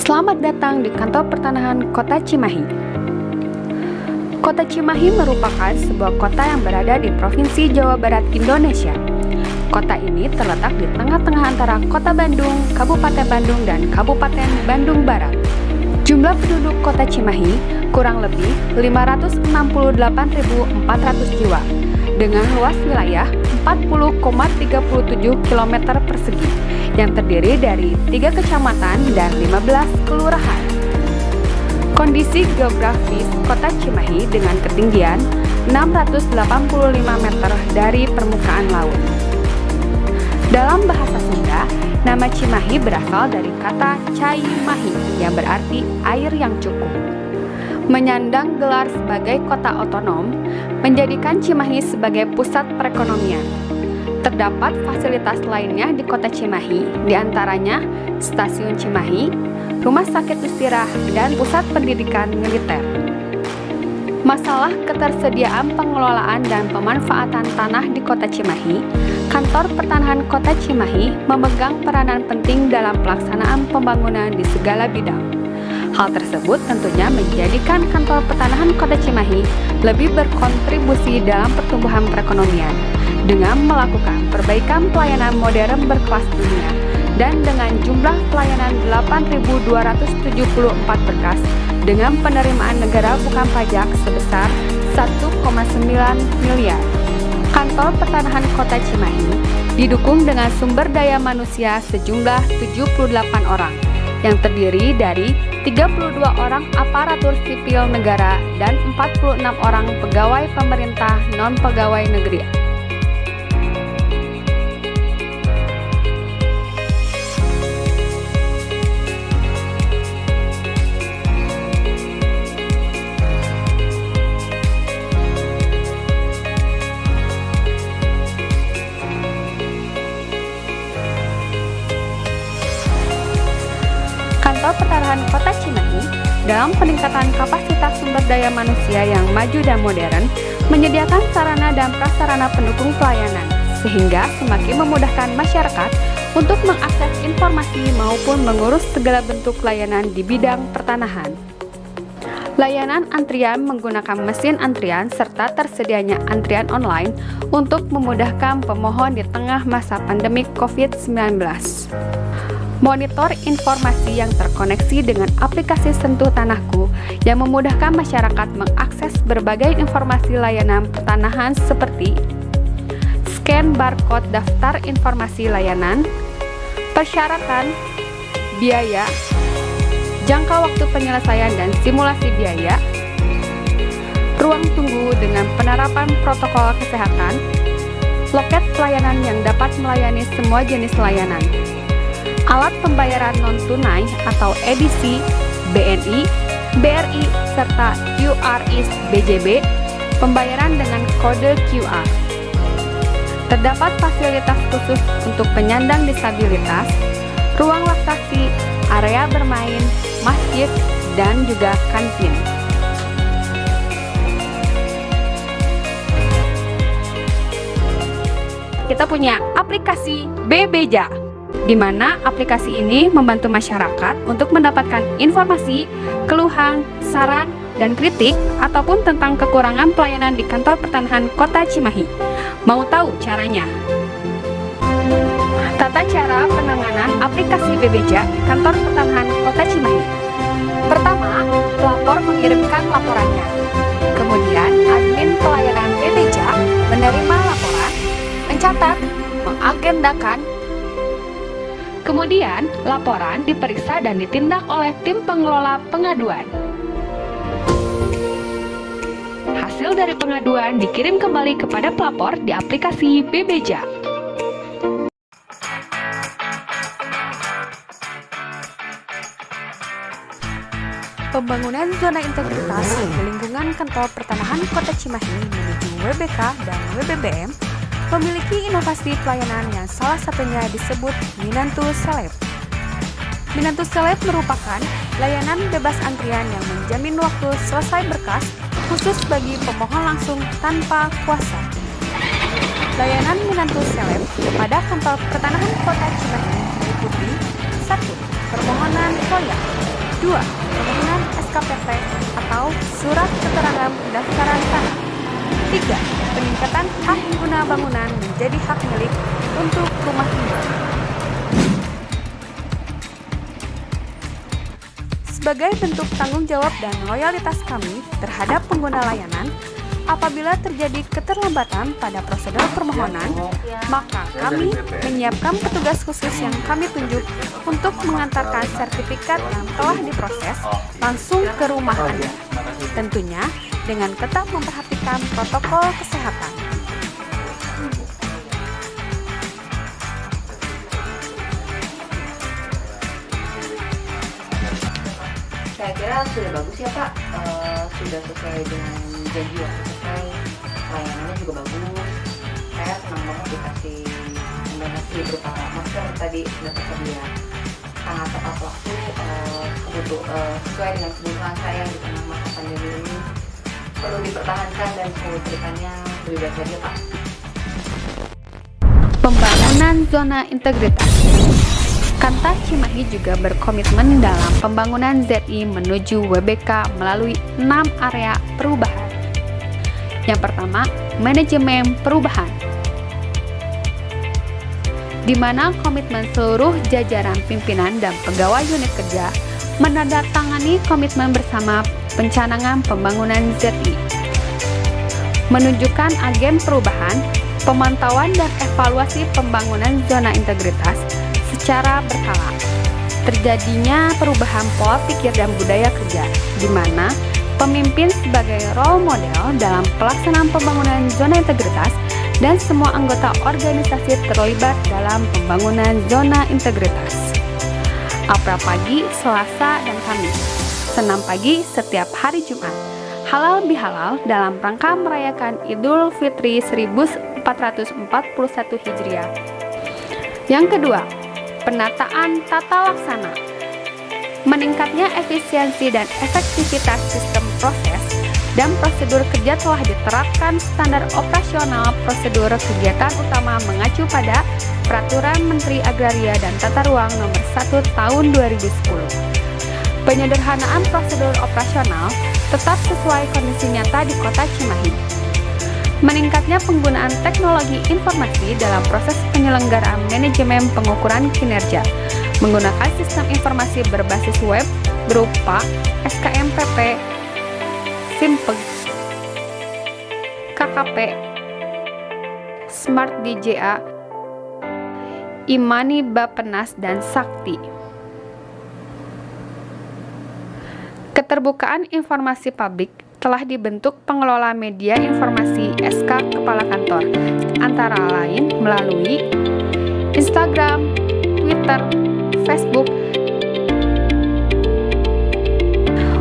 Selamat datang di kantor pertanahan Kota Cimahi. Kota Cimahi merupakan sebuah kota yang berada di Provinsi Jawa Barat, Indonesia. Kota ini terletak di tengah-tengah antara Kota Bandung, Kabupaten Bandung, dan Kabupaten Bandung Barat. Jumlah penduduk Kota Cimahi kurang lebih 568.400 jiwa dengan luas wilayah 40,37 km persegi yang terdiri dari 3 kecamatan dan 15 kelurahan. Kondisi geografis Kota Cimahi dengan ketinggian 685 meter dari permukaan laut. Dalam bahasa Sunda, nama Cimahi berasal dari kata cai mahi yang berarti air yang cukup. Menyandang gelar sebagai kota otonom, menjadikan Cimahi sebagai pusat perekonomian. Terdapat fasilitas lainnya di Kota Cimahi, diantaranya Stasiun Cimahi, Rumah Sakit Ustirah, dan Pusat Pendidikan Militer. Masalah ketersediaan pengelolaan dan pemanfaatan tanah di Kota Cimahi, Kantor Pertanahan Kota Cimahi memegang peranan penting dalam pelaksanaan pembangunan di segala bidang. Hal tersebut tentunya menjadikan Kantor Pertanahan Kota Cimahi lebih berkontribusi dalam pertumbuhan perekonomian dengan melakukan perbaikan pelayanan modern berkelas dunia dan dengan jumlah pelayanan 8.274 berkas dengan penerimaan negara bukan pajak sebesar 1,9 miliar. Kantor Pertanahan Kota Cimahi didukung dengan sumber daya manusia sejumlah 78 orang yang terdiri dari 32 orang aparatur sipil negara dan 46 orang pegawai pemerintah non-pegawai negeri. Kantor Pertanahan Kota Cimahi dalam peningkatan kapasitas sumber daya manusia yang maju dan modern menyediakan sarana dan prasarana pendukung pelayanan sehingga semakin memudahkan masyarakat untuk mengakses informasi maupun mengurus segala bentuk layanan di bidang pertanahan. Layanan antrian menggunakan mesin antrian serta tersedianya antrian online untuk memudahkan pemohon di tengah masa pandemik COVID-19. Monitor informasi yang terkoneksi dengan aplikasi Sentuh Tanahku yang memudahkan masyarakat mengakses berbagai informasi layanan pertanahan seperti scan barcode daftar informasi layanan, persyaratan, biaya, jangka waktu penyelesaian dan simulasi biaya, ruang tunggu dengan penerapan protokol kesehatan, loket pelayanan yang dapat melayani semua jenis layanan, alat pembayaran non-tunai atau EDC, BNI, BRI, serta QRIS BJB, pembayaran dengan kode QR. Terdapat fasilitas khusus untuk penyandang disabilitas, ruang laktasi, area bermain, masjid, dan juga kantin. Kita punya aplikasi Bebeja, di mana aplikasi ini membantu masyarakat untuk mendapatkan informasi, keluhan, saran, dan kritik ataupun tentang kekurangan pelayanan di Kantor Pertanahan Kota Cimahi. Mau tahu caranya? Tata cara penanganan aplikasi Bebeja di Kantor Pertanahan Kota Cimahi. Pertama, pelapor mengirimkan laporannya. Kemudian, admin pelayanan Bebeja menerima laporan, mencatat, mengagendakan. Kemudian, laporan diperiksa dan ditindak oleh tim pengelola pengaduan. Hasil dari pengaduan dikirim kembali kepada pelapor di aplikasi Bebeja. Pembangunan zona integritas di lingkungan Kantor Pertanahan Kota Cimahi menuju WBK dan WBBM memiliki inovasi pelayanan yang salah satunya disebut Minantu Seleb. Minantu Seleb merupakan layanan bebas antrian yang menjamin waktu selesai berkas khusus bagi pemohon langsung tanpa kuasa. Layanan Minantu Seleb kepada Kantor Pertanahan Kota Cimahi meliputi 1. Permohonan FOIA. 2. Pemenuhan SKPP atau Surat Keterangan Pendaftaran Tanah. 3. Peningkatan hak guna bangunan menjadi hak milik untuk rumah tinggal. Sebagai bentuk tanggung jawab dan loyalitas kami terhadap pengguna layanan, apabila terjadi keterlambatan pada prosedur permohonan, maka kami menyiapkan petugas khusus yang kami tunjuk untuk mengantarkan sertifikat yang telah diproses langsung ke rumah Anda. Tentunya dengan ketat memperhatikan protokol kesehatan. Saya kira sudah bagus ya Pak, sudah sesuai dengan janji waktu selesai, layanannya juga bagus. Saya senang banget dikasih donasi berupa masker tadi sudah tersedia, sangat tepat waktu, sesuai dengan kebutuhan saya di tengah masa pandemi ini. Perlu dipertahankan dan diberikannya lebih baik lagi Pak. Pembangunan zona integritas. Kantor Cimahi juga berkomitmen dalam pembangunan ZI menuju WBK melalui 6 area perubahan. Yang pertama, manajemen perubahan, di mana komitmen seluruh jajaran pimpinan dan pegawai unit kerja menandatangani komitmen bersama pencanangan pembangunan ZI, menunjukkan agen perubahan, pemantauan dan evaluasi pembangunan zona integritas secara berkala. Terjadinya perubahan pola pikir dan budaya kerja, di mana pemimpin sebagai role model dalam pelaksanaan pembangunan zona integritas dan semua anggota organisasi terlibat dalam pembangunan zona integritas. Apra pagi, Selasa, dan Kamis. Senam pagi setiap hari Jumat. Halal bihalal dalam rangka merayakan Idul Fitri 1441 Hijriah. Yang kedua, penataan tata laksana. Meningkatnya efisiensi dan efektivitas sistem proses dan prosedur kerja telah diterapkan standar operasional prosedur kegiatan utama mengacu pada Peraturan Menteri Agraria dan Tata Ruang Nomor 1 Tahun 2010. Penyederhanaan prosedur operasional tetap sesuai kondisi nyata di Kota Cimahi. Meningkatnya penggunaan teknologi informasi dalam proses penyelenggaraan manajemen pengukuran kinerja menggunakan sistem informasi berbasis web berupa SKMPP, Simpeg, KKP, Smart DJA, Imani Bapenas, dan Sakti. Keterbukaan informasi publik telah dibentuk pengelola media informasi SK Kepala Kantor, antara lain melalui Instagram, Twitter, Facebook.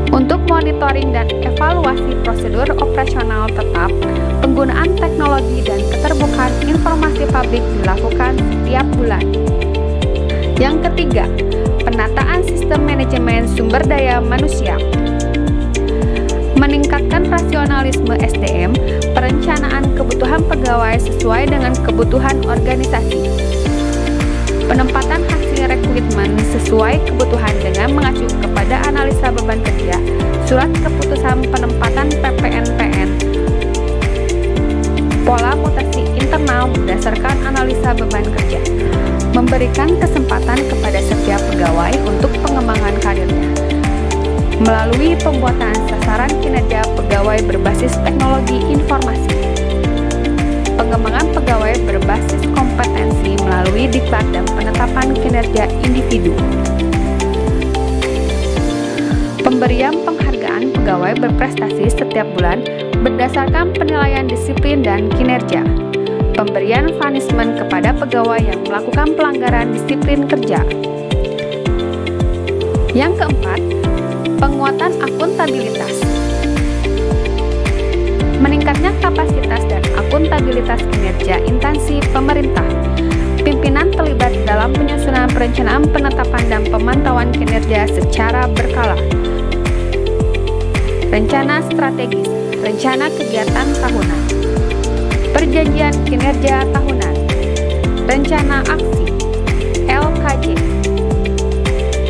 Untuk monitoring dan evaluasi prosedur operasional tetap, penggunaan teknologi dan keterbukaan informasi publik dilakukan setiap bulan. Yang ketiga, penataan sistem manajemen sumber daya manusia. Meningkatkan rasionalisme SDM, perencanaan kebutuhan pegawai sesuai dengan kebutuhan organisasi. Penempatan hasil rekrutmen sesuai kebutuhan dengan mengacu kepada analisa beban kerja, surat keputusan penempatan PPNPN, pola mutasi internal berdasarkan analisa beban kerja, memberikan kesempatan kepada setiap pegawai untuk pengembangan karirnya, melalui pembuatan sasaran kinerja pegawai berbasis teknologi informasi, pengembangan pegawai berbasis kompetensi melalui diklat dan penetapan kinerja individu, pemberian penghargaan pegawai berprestasi setiap bulan berdasarkan penilaian disiplin dan kinerja, pemberian punishment kepada pegawai yang melakukan pelanggaran disiplin kerja. Yang keempat, penguatan akuntabilitas. Meningkatnya kapasitas dan akuntabilitas kinerja instansi pemerintah. Pimpinan terlibat dalam penyusunan perencanaan penetapan dan pemantauan kinerja secara berkala. Rencana strategis, rencana kegiatan tahunan, perjanjian kinerja tahunan, rencana aksi, LKJ,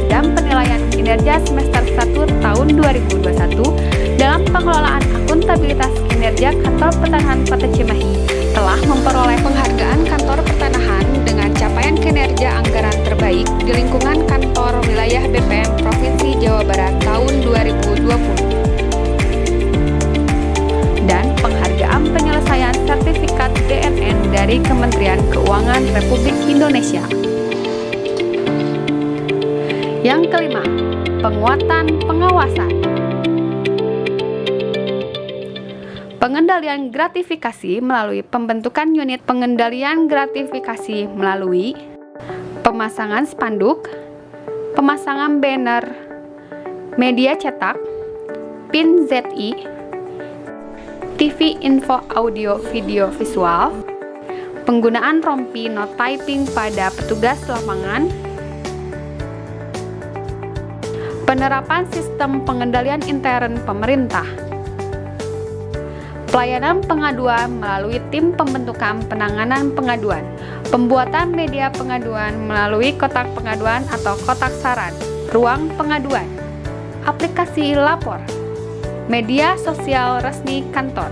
dan penilaian kinerja semester 1 tahun 2021 dalam pengelolaan akuntabilitas kinerja Kantor Pertanahan Kota Cimahi telah memperoleh penghargaan Kantor Pertanahan dengan capaian kinerja anggaran terbaik di lingkungan kantor wilayah BPM Provinsi Jawa Barat tahun 2020 dan penghargaan penyelesaian sertifikat DNN dari Kementerian Keuangan Republik Indonesia. Yang kelima, penguatan pengawasan. Pengendalian gratifikasi melalui pembentukan unit pengendalian gratifikasi melalui pemasangan spanduk, pemasangan banner, media cetak, PIN ZI, TV info audio video visual, penggunaan rompi no typing pada petugas lapangan, penerapan sistem pengendalian intern pemerintah, pelayanan pengaduan melalui tim pembentukan penanganan pengaduan, pembuatan media pengaduan melalui kotak pengaduan atau kotak saran, ruang pengaduan, aplikasi lapor, media sosial resmi kantor,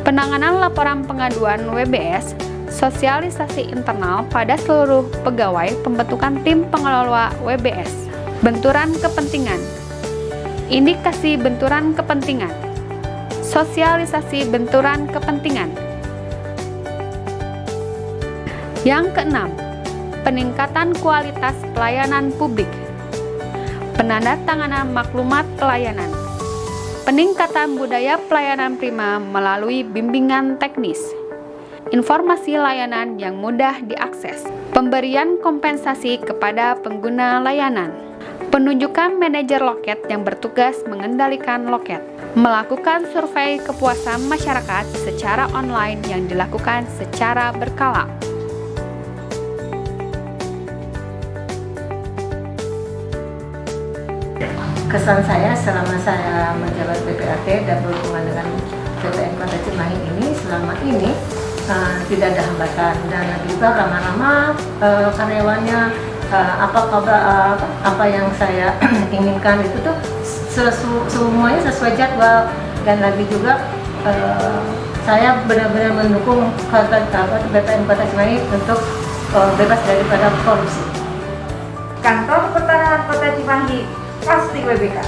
penanganan laporan pengaduan WBS, sosialisasi internal pada seluruh pegawai pembentukan tim pengelola WBS, benturan kepentingan, indikasi benturan kepentingan, sosialisasi benturan kepentingan. Yang keenam, peningkatan kualitas pelayanan publik, penandatanganan maklumat pelayanan, peningkatan budaya pelayanan prima melalui bimbingan teknis, informasi layanan yang mudah diakses, pemberian kompensasi kepada pengguna layanan, penunjukan manajer loket yang bertugas mengendalikan loket, melakukan survei kepuasan masyarakat secara online yang dilakukan secara berkala. Kesan saya selama saya menjabat PPAT dan berhubungan dengan BPN Kota Cimahi ini, selama ini tidak ada hambatan, dan juga lama-lama karyawannya apa yang saya inginkan itu tuh semuanya sesuai jadwal, dan lagi juga saya benar-benar mendukung BPN Kota Cimahi untuk bebas daripada korupsi. Kantor Pertanahan Kota Cimahi pasti WBK.